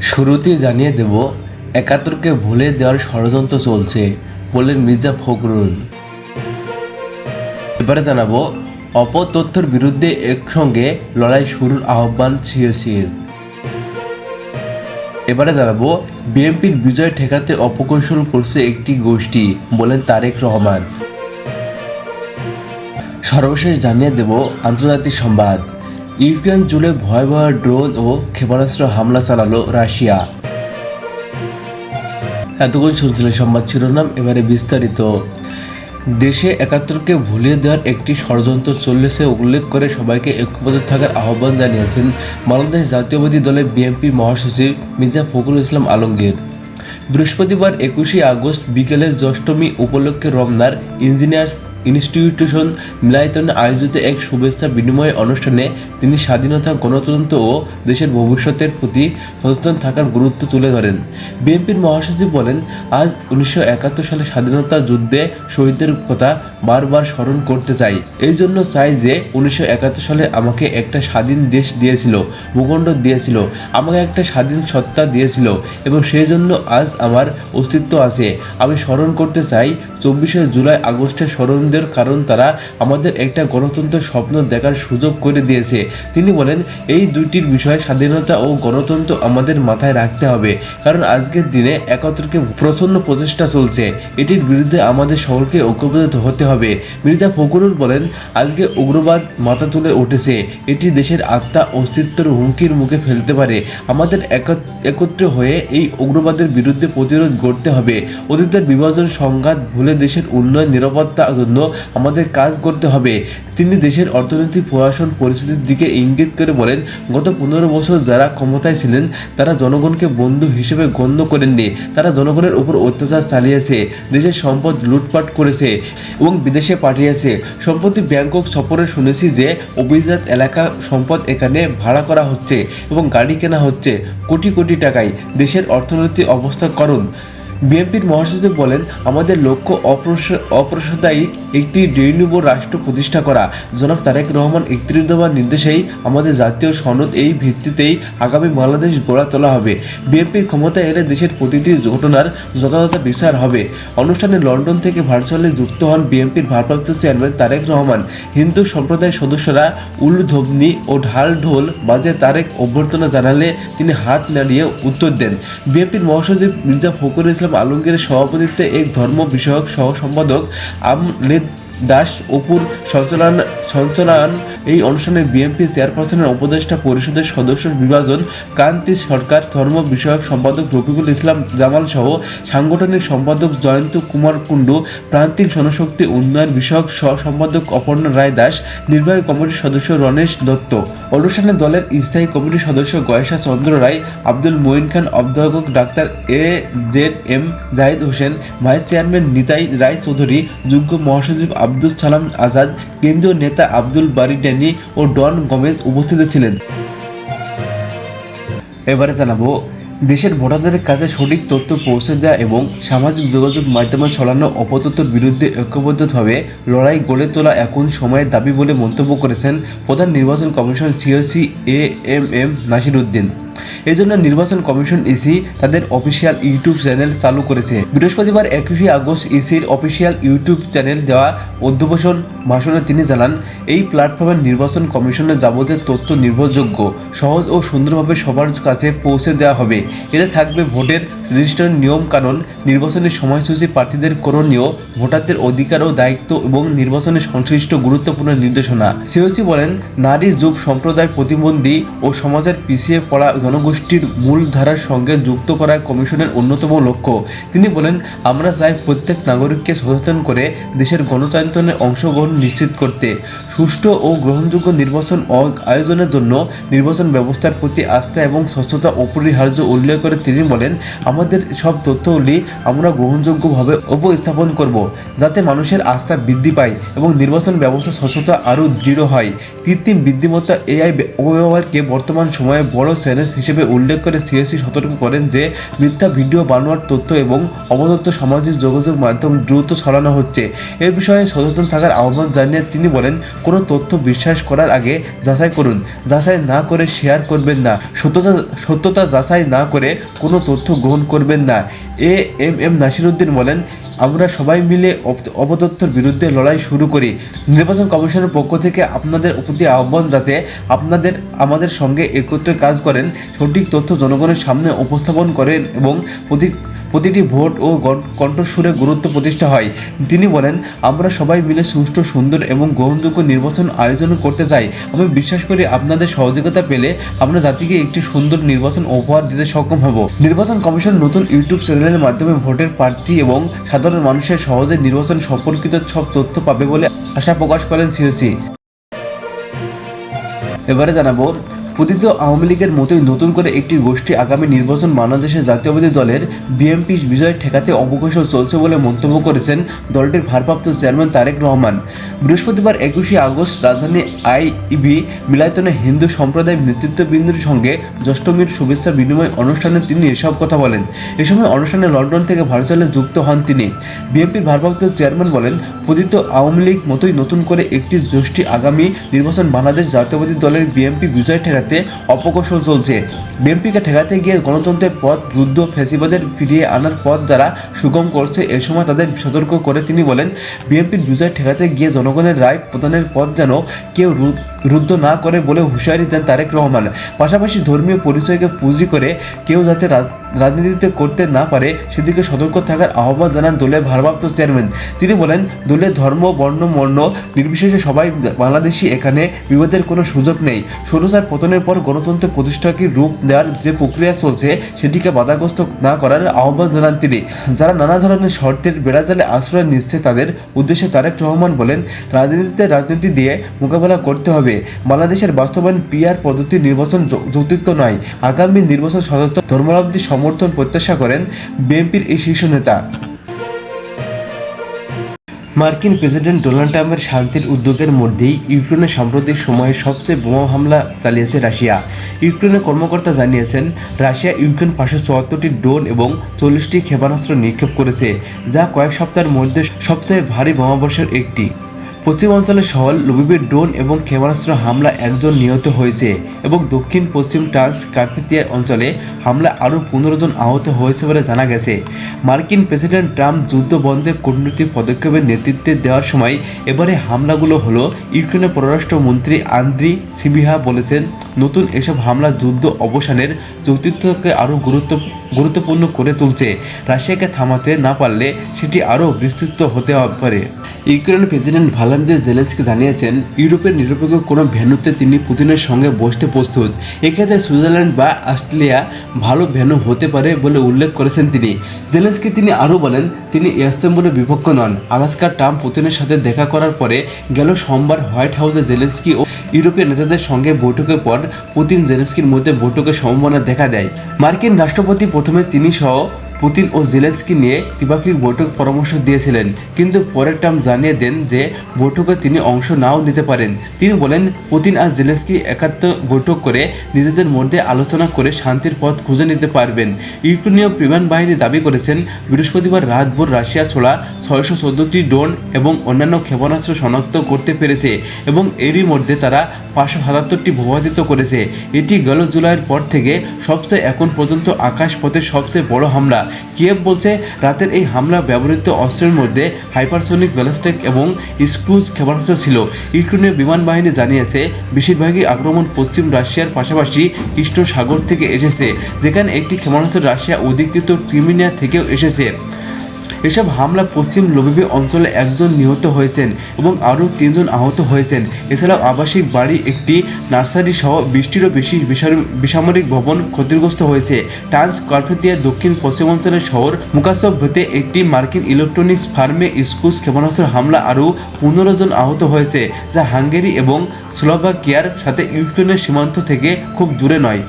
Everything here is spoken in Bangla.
শুরুতেই জানিয়ে দেব, একাত্তরকে ভুলে দেওয়ার ষড়যন্ত্র চলছে বললেন মির্জা ফখরুল। এবারে জানাবো, অপতথ্যের বিরুদ্ধে একসঙ্গে লড়াই শুরুর আহ্বান সিএসির। এবারে জানাবো, বিএনপির বিজয় ঠেকাতে অপকৌশল করছে একটি গোষ্ঠী বলেন তারেক রহমান। সর্বশেষ জানিয়ে দেব আন্তর্জাতিক সংবাদ, ইউক্রেন জুড়ে ভয়াবহ ড্রোন ও ক্ষেপণাস্ত্র হামলা চালালো রাশিয়া। এতক্ষণ শুনছিলেন সংবাদ শিরোনাম, এবারে বিস্তারিত। দেশে একাত্তরকে ভুলিয়ে দেওয়ার একটি ষড়যন্ত্র চলেছে উল্লেখ করে সবাইকে ঐক্যবদ্ধ থাকার আহ্বান জানিয়েছেন বাংলাদেশ জাতীয়বাদী দলের বিএনপি মহাসচিব মির্জা ফখরুল ইসলাম আলমগীর। বৃহস্পতিবার 21শে আগস্ট বিকেলে জ্যৈষ্ঠমী উপলক্ষে রমনার ইঞ্জিনিয়ার্স ইনস্টিটিউশন মিলনায়তনে আয়োজিত এক শুভেচ্ছা বিনিময় অনুষ্ঠানে তিনি স্বাধীনতা, গণতন্ত্র ও দেশের ভবিষ্যতের প্রতি সচেতন থাকার গুরুত্ব তুলে ধরেন। বিএনপির মহাসচিব বলেন, আজ 1971 সালে স্বাধীনতা যুদ্ধে শহীদদের কথা বারবার স্মরণ করতে চাই। এই জন্য চাই যে 1971 সালে আমাকে একটা স্বাধীন দেশ দিয়েছিল, ভূখণ্ড দিয়েছিল, আমাকে একটা স্বাধীন সত্তা দিয়েছিল এবং সেই জন্য আজ আমার অস্তিত্ব আছে। আমি স্মরণ করতে চাই 24শে জুলাই আগস্টের স্মরণদের, কারণ তারা আমাদের একটা গণতন্ত্রের স্বপ্ন দেখার সুযোগ করে দিয়েছে। তিনি বলেন, এই দুইটির বিষয় স্বাধীনতা ও গণতন্ত্র আমাদের মাথায় রাখতে হবে, কারণ আজকের দিনে একাত্তরকে প্রচণ্ড প্রচেষ্টা চলছে, এটির বিরুদ্ধে আমাদের সকলকে ঐক্যবদ্ধ হতে হবে। মির্জা ফখরুল বলেন, আজকে উগ্রবাদ মাথা তুলে উঠেছে, এটি দেশের আত্মা অস্তিত্বের হুমকির মুখে ফেলতে পারে। আমাদের একত্রে হয়ে এই উগ্রবাদের বিরুদ্ধে প্রতিরোধ গড়তে হবে। অতীতের বিভাজন সংঘাত ভুলে দেশের উন্নয়ন, নিরাপত্তার জন্য আমাদের কাজ করতে হবে। তিনি দেশের অর্থনৈতিক প্রশাসন পরিস্থিতির দিকে ইঙ্গিত করে বলেন, গত 15 বছর যারা ক্ষমতায় ছিলেন তারা জনগণকে বন্ধু হিসেবে গণ্য করেননি। তারা জনগণের উপর অত্যাচার চালিয়েছে, দেশের সম্পদ লুটপাট করেছে এবং বিদেশে পাঠিয়েছে। সম্প্রতি ব্যাংকক সফরে শুনেছি যে অভিজাত এলাকা সম্পদ এখানে ভাড়া করা হচ্ছে এবং গাড়ি কেনা হচ্ছে কোটি কোটি টাকায়। দেশের অর্থনৈতিক অবস্থা করুন। বিএনপির মহাসচিব বলেন, আমাদের লক্ষ্য অপ্রসাদায়িক একটি রেইনবো রাষ্ট্র প্রতিষ্ঠা করা। জনাব তারেক রহমান 31 দফার নির্দেশেই আমাদের জাতীয় সনদ, এই ভিত্তিতেই আগামী বাংলাদেশ গড়ে তোলা হবে। বিএনপির ক্ষমতায় এলে দেশের প্রতিটি ঘটনার যথাযথ বিচার হবে। অনুষ্ঠানে লন্ডন থেকে ভার্চুয়ালি যুক্ত হন বিএনপির ভারপ্রাপ্ত চেয়ারম্যান তারেক রহমান। হিন্দু সম্প্রদায়ের সদস্যরা উলুধ্বনি ও ঢাল ঢোল বাজে তারেক অভ্যর্থনা জানালে তিনি হাত নাড়িয়ে উত্তর দেন। বিএনপির মহাসচিব মির্জা ফখরুল ইসলাম আলমগীরের সভাপতিত্বে এক ধর্ম বিষয়ক সহ সম্পাদক আমলেদ দাস অপুর সঞ্চালন এই অনুষ্ঠানে বিএনপি চেয়ারপারসনের উপদেষ্টা পরিষদের সদস্য বিভাজন কান্তি সরকার, ধর্ম বিষয়ক সম্পাদক রফিকুল ইসলাম জামাল সহ সাংগঠনিক সম্পাদক জয়ন্ত কুমার কুণ্ডু, প্রান্তিক জনশক্তি উন্নয়ন বিষয়ক সহ সম্পাদক অপর্ণা রায় দাস, নির্বাহী কমিটির সদস্য রণেশ দত্ত। অনুষ্ঠানে দলের স্থায়ী কমিটির সদস্য গয়েশা চন্দ্র রায়, আব্দুল মঈন খান, অধ্যাপক doctor AZM Zahid Hossain, vice chairman Nitai Roy Chowdhury, যুগ্ম মহাসচিব আব্দুল সালাম আজাদ, কেন্দ্রীয় নেতা আব্দুল বারি ড্যানি ও ডন গমেজ উপস্থিত ছিলেন। এবারে জানাবো, দেশের ভোটারদের কাছে সঠিক তথ্য পৌঁছে দেওয়া এবং সামাজিক যোগাযোগ মাধ্যমে ছড়ানো অপতথ্যের বিরুদ্ধে ঐক্যবদ্ধভাবে লড়াই গড়ে তোলা এখন সময়ের দাবি বলে মন্তব্য করেছেন প্রধান নির্বাচন commission COC AMM Nasir Uddin. এজন্য নির্বাচন কমিশন ইসি তাদের অফিসিয়াল ইউটিউব চ্যানেল চালু করেছে। বৃহস্পতিবার 21শে আগস্ট ইসির অফিসিয়াল ইউটিউব চ্যানেল দেওয়া অধিবেশন ভাষণে তিনি জানান, এই প্ল্যাটফর্মের নির্বাচন কমিশনের যাবতীয় তথ্য নির্ভরযোগ্য, সহজ ও সুন্দরভাবে সবার কাছে পৌঁছে দেওয়া হবে। এতে থাকবে ভোটের রেজিস্ট্রেশন নিয়ম কানুন, নির্বাচনী সময়সূচি, প্রার্থীদের করণীয়, ভোটারদের অধিকার ও দায়িত্ব এবং নির্বাচনে সংশ্লিষ্ট গুরুত্বপূর্ণ নির্দেশনা। সিওসি বলেন, নারী, যুব সম্প্রদায়, প্রতিবন্ধী ও সমাজের পিছিয়ে পড়া জনগোষ্ঠীর মূলধারার সঙ্গে যুক্ত করা কমিশনের অন্যতম লক্ষ্য। তিনি বলেন, আমরা চাই প্রত্যেক নাগরিককে সচেতন করে দেশের গণতন্ত্রে অংশগ্রহণ নিশ্চিত করতে। সুষ্ঠু ও গ্রহণযোগ্য নির্বাচন আয়োজনের জন্য নির্বাচন ব্যবস্থার প্রতি আস্থা এবং স্বচ্ছতা অপরিহার্য উল্লেখ করে তিনি বলেন, আমাদের সব তথ্যগুলি আমরা গ্রহণযোগ্যভাবে উপস্থাপন করব, যাতে মানুষের আস্থা বৃদ্ধি পায় এবং নির্বাচন ব্যবস্থা স্বচ্ছতা আরও দৃঢ় হয়। কৃত্রিম বুদ্ধিমত্তা AI অপব্যবহারকে বর্তমান সময়ে বড় চ্যালেঞ্জ হিসেবে উল্লেখ করে সিএসি সতর্ক করেন যে মিথ্যা ভিডিও বানোয়ার তথ্য এবং অপতথ্য সামাজিক যোগাযোগ মাধ্যম দ্রুত ছড়ানো হচ্ছে। এ বিষয়ে সচেতন থাকার আহ্বান জানিয়ে তিনি বলেন, কোনো তথ্য বিশ্বাস করার আগে যাচাই করুন, যাচাই না করে শেয়ার করবেন না, সত্যতা যাচাই না করে কোনো তথ্য গ্রহণ করবেন না। এম নাসিরউদ্দিন বলেন, আমরা সবাই মিলে অপতথ্যের বিরুদ্ধে লড়াই শুরু করি। নির্বাচন কমিশনের পক্ষ থেকে আপনাদের প্রতি আহ্বান, যাতে আমাদের সঙ্গে একত্রে কাজ করেন, সঠিক তথ্য জনগণের সামনে উপস্থাপন করেন এবং প্রতিটি ভোট ও কণ্ঠস্বরে গুরুত্ব প্রতিষ্ঠা হয়। তিনি বলেন, আমরা সবাই মিলে সুষ্ঠু, সুন্দর এবং গ্রহণযোগ্য নির্বাচন আয়োজন করতে চাই। আমি বিশ্বাস করি আপনাদের সহযোগিতা পেলে আমরা জাতিকে একটি সুন্দর নির্বাচন উপহার দিতে সক্ষম হব। নির্বাচন কমিশন নতুন ইউটিউব চ্যানেলের মাধ্যমে ভোটের প্রার্থী এবং সাধারণ মানুষের সহজে নির্বাচন সম্পর্কিত সব তথ্য পাবে বলে আশা প্রকাশ করেন সিওসি। এবারে জানাবো, পতিত আওয়ামী লীগের মতোই নতুন করে একটি গোষ্ঠী আগামী নির্বাচন বাংলাদেশের জাতীয়তাবাদী দলের বিএনপি বিজয় ঠেকাতে অপকৌশল চলছে বলে মন্তব্য করেছেন দলটির ভারপ্রাপ্ত চেয়ারম্যান তারেক রহমান। বৃহস্পতিবার 21শে আগস্ট রাজধানী আইইবি মিলায়তনে হিন্দু সম্প্রদায় নেতৃত্ববৃন্দের সঙ্গে জ্যৈষ্ঠমীর শুভেচ্ছা বিনিময় অনুষ্ঠানে তিনি এসব কথা বলেন। এ সময় অনুষ্ঠানে লন্ডন থেকে ভার্চুয়ালে যুক্ত হন তিনি। বিএনপির ভারপ্রাপ্ত চেয়ারম্যান বলেন, পতিত আওয়ামী লীগ মতোই নতুন করে একটি গোষ্ঠী আগামী নির্বাচন বাংলাদেশ জাতীয়তাবাদী দলের বিএনপি বিজয় ঠেকাতে অপকৌশল চলছে। বিএনপিকে ঠেকাতে গিয়ে গণতন্ত্রের পথ রুদ্ধ, ফ্যাসিবাদের ফিরিয়ে আনার পথ যারা সুগম করছে, এ সময় তাদের সতর্ক করে তিনি বলেন, বিএনপির বিজয় ঠেকাতে গিয়ে জনগণের রায় প্রদানের পথ যেন কেউ রুদ্ধ না করে বলে হুঁশিয়ারি দেন তারেক রহমান। পাশাপাশি ধর্মীয় পরিচয়কে পুঁজি করে কেউ যাতে রাজনীতিতে করতে না পারে সেদিকে সতর্ক থাকার আহ্বান জানান দলের ভারপ্রাপ্ত চেয়ারম্যান। তিনি বলেন, দলের ধর্ম, বর্ণ, নির্বিশেষে সবাই বাংলাদেশি, এখানে বিবাদের কোনো সুযোগ নেই। স্বৈরাচার পতনের পর গণতন্ত্রের প্রতিষ্ঠাকে রূপ দেওয়ার যে প্রক্রিয়া চলছে সেটিকে বাধাগ্রস্ত না করার আহ্বান জানান তিনি। যারা নানা ধরনের শর্তের বেড়াজালে আশ্রয় নিচ্ছে তাদের উদ্দেশ্যে তারেক রহমান বলেন, রাজনীতি দিয়ে মোকাবেলা করতে হবে। বাংলাদেশের বাস্তবায়ন পিআর পদ্ধতির নির্বাচন যৌক্তিক নয়। আগামী নির্বাচন সদস্য ধর্মাবলম্বী সমর্থন প্রত্যাশা করেন বিএনপির এই শীর্ষ নেতা। মার্কিন প্রেসিডেন্ট ডোনাল্ড ট্রাম্পের শান্তির উদ্যোগের মধ্যেই ইউক্রেনে সাম্প্রতিক সময়ে সবচেয়ে বোমা হামলা চালিয়েছে রাশিয়া। ইউক্রেনের কর্মকর্তা জানিয়েছেন, রাশিয়া ইউক্রেন 574টি ড্রোন এবং 40টি ক্ষেপণাস্ত্র নিক্ষেপ করেছে, যা কয়েক সপ্তাহের মধ্যে সবচেয়ে ভারী বোমাবর্ষণের একটি। পশ্চিম অঞ্চলের শহর লুবিভে ড্রোন এবং ক্ষেপণাস্ত্র হামলা একজন নিহত হয়েছে এবং দক্ষিণ পশ্চিম ট্রান্সকার্পেথিয়া অঞ্চলে হামলা আরও 15 জন আহত হয়েছে বলে জানা গেছে। মার্কিন প্রেসিডেন্ট ট্রাম্প যুদ্ধ বন্ধে কূটনৈতিক পদক্ষেপের নেতৃত্ব দেওয়ার সময় এবারে হামলাগুলো হলো। ইউক্রেনের পররাষ্ট্রমন্ত্রী আন্দ্রি সিবিহা বলেছেন, নতুন এসব হামলা যুদ্ধ অবসানের যৌক্তিকতাকে আরও গুরুত্বপূর্ণ করে তুলছে। রাশিয়াকে থামাতে না পারলে সেটি আরও বিস্তৃত হতে পারে। ইউক্রেনের প্রেসিডেন্ট ভলোদিমির জেলেনস্কি জানিয়েছেন, ইউরোপের নিরপেক্ষ কোনো ভেন্যুতে তিনি পুতিনের সঙ্গে বসতে প্রস্তুত। এক্ষেত্রে সুইজারল্যান্ড বা অস্ট্রেলিয়া ভালো ভেন্যু হতে পারে বলে উল্লেখ করেছেন তিনি। জেলেনস্কি তিনি আরও বলেন, তিনি ইস্তাম্বুলের বিপক্ষ নন। আলাস্কার ট্রাম্প পুতিনের সাথে দেখা করার পরে গেল সোমবার হোয়াইট হাউসে জেলেনস্কি ও ইউরোপীয় নেতাদের সঙ্গে বৈঠকের পর পুতিন জেলেনস্কির মধ্যে বৈঠকের সম্ভাবনা দেখা দেয়। মার্কিন রাষ্ট্রপতি প্রথমে তিনি সহ পুতিন ও জেলেনস্কি নিয়ে দ্বিপাক্ষিক বৈঠক পরামর্শ দিয়েছিলেন, কিন্তু পরে ট্রাম্প জানিয়ে দেন যে বৈঠকে তিনি অংশ নাও নিতে পারেন। তিনি বলেন, পুতিন আর জেলেনস্কি একাত্ম বৈঠক করে নিজেদের মধ্যে আলোচনা করে শান্তির পথ খুঁজে নিতে পারবেন। ইউক্রেনীয় বিমান বাহিনী দাবি করেছেন, বৃহস্পতিবার রাতভর রাশিয়া ছোড়া 614টি ড্রোন এবং অন্যান্য ক্ষেপণাস্ত্র শনাক্ত করতে পেরেছে এবং এরই মধ্যে তারা 577টি ভূপাতিত করেছে। এটি গেল জুলাইয়ের পর থেকে সবচেয়ে এখন পর্যন্ত আকাশপথের সবচেয়ে বড় হামলা। কিয়েভ বলছে, রাতের এই হামলা ব্যবহৃত অস্ত্রের মধ্যে হাইপারসোনিক ব্যালিস্টিক এবং ক্রুজ ক্ষেপণাস্ত্র ছিল। ইউক্রেনীয় বিমান বাহিনী জানিয়েছে, বেশিরভাগই আক্রমণ পশ্চিম রাশিয়ার পাশাপাশি কৃষ্ণ সাগর থেকে এসেছে, যেখানে একটি ক্ষেপণাস্ত্র রাশিয়া অধিকৃত ক্রিমিয়া থেকেও এসেছে। এসব হামলা পশ্চিম লুবিভ অঞ্চলে একজন নিহত হয়েছেন এবং আরও 3 জন আহত হয়েছেন। এছাড়াও আবাসিক বাড়ি, একটি নার্সারি সহ 20টিরও বেশি বেসামরিক ভবন ক্ষতিগ্রস্ত হয়েছে। ট্রান্সকার্পেথিয়ার দক্ষিণ পশ্চিমাঞ্চলের শহর মুকাসোভতে একটি মার্কিন ইলেকট্রনিক্স ফার্মে ক্রুজ ক্ষেপণাস্ত্র হামলা আরও 15 জন আহত হয়েছে, যা হাঙ্গেরি এবং স্লোভাকিয়ার সাথে ইউক্রেনের সীমান্ত থেকে খুব দূরে নয়।